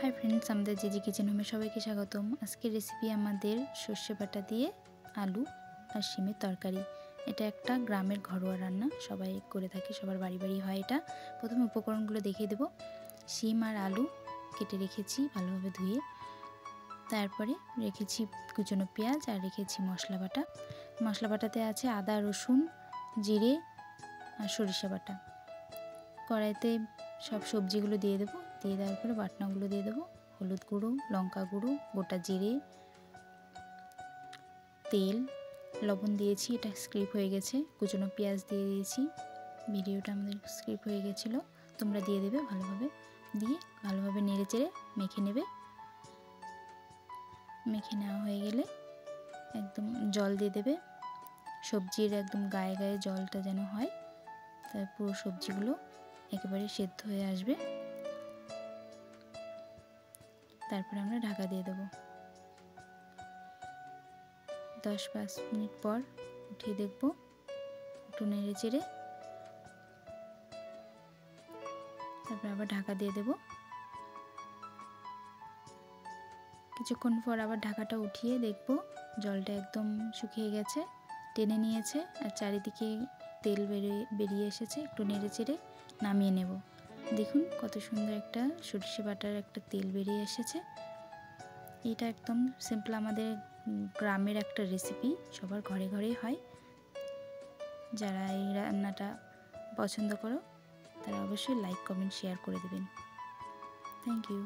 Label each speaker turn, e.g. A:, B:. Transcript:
A: Hi friends, আমাদের জিজি kitchen হোমে সবাইকে স্বাগতম। আজকের রেসিপি আমাদের সর্ষে বাটা দিয়ে আলু আর শিমের তরকারি। এটা একটা গ্রামের ঘরোয়া রান্না, সবাই করে থাকে, সবার বাড়ি বাড়ি হয় এটা। প্রথমে উপকরণগুলো দেখিয়ে দেব। শিম আর আলু কেটে রেখেছি ভালোভাবে ধুয়ে, তারপরে রেখেছি কুচনো পেঁয়াজ আর রেখেছি মশলা বাটা। মশলা বাটাতে আছে আদা, রসুন, জিরে আর সরিষা বাটা। কড়াইতে সব সবজিগুলো দিয়ে দেবো, দিয়ে দেওয়ার পরে বাটনাগুলো দিয়ে দেবো। হলুদ গুঁড়ো, লঙ্কা গুঁড়ো, গোটা জিরে, তেল, লবণ দিয়েছি, এটা স্কিপ হয়ে গেছে। কুচনো পেঁয়াজ দিয়ে দিয়েছি, ভিডিওটা আমাদের স্কিপ হয়ে গেছিলো, তোমরা দিয়ে দেবে। ভালোভাবে দিয়ে ভালোভাবে নেড়ে চেড়ে মেখে নেবে। মেখে নেওয়া হয়ে গেলে একদম জল দিয়ে দেবে, সবজির একদম গায়ে গায়ে জলটা যেন হয়, তার পুরো সবজিগুলো একেবারে সেদ্ধ হয়ে আসবে। তারপরে আমরা ঢাকা দিয়ে দেবো। 10-5 মিনিট পর উঠিয়ে দেখবো, একটু নেড়ে চেড়ে তারপর আবার ঢাকা দিয়ে দেবো। কিছুক্ষণ পর আবার ঢাকাটা উঠিয়ে দেখবো জলটা একদম শুকিয়ে গেছে, টেনে নিয়েছে আর চারিদিকে তেল বেরিয়ে এসেছে। একটু নেড়ে চেড়ে নামিয়ে নেব। দেখুন কত সুন্দর একটা সরষে বাটার একটা তেল বেরিয়ে এসেছে। এটা একদম সিম্পল, আমাদের গ্রামের একটা রেসিপি, সবার ঘরে ঘরেই হয়। যারা এই রান্নাটা পছন্দ করো তারা অবশ্যই লাইক, কমেন্ট, শেয়ার করে দেবেন। Thank you.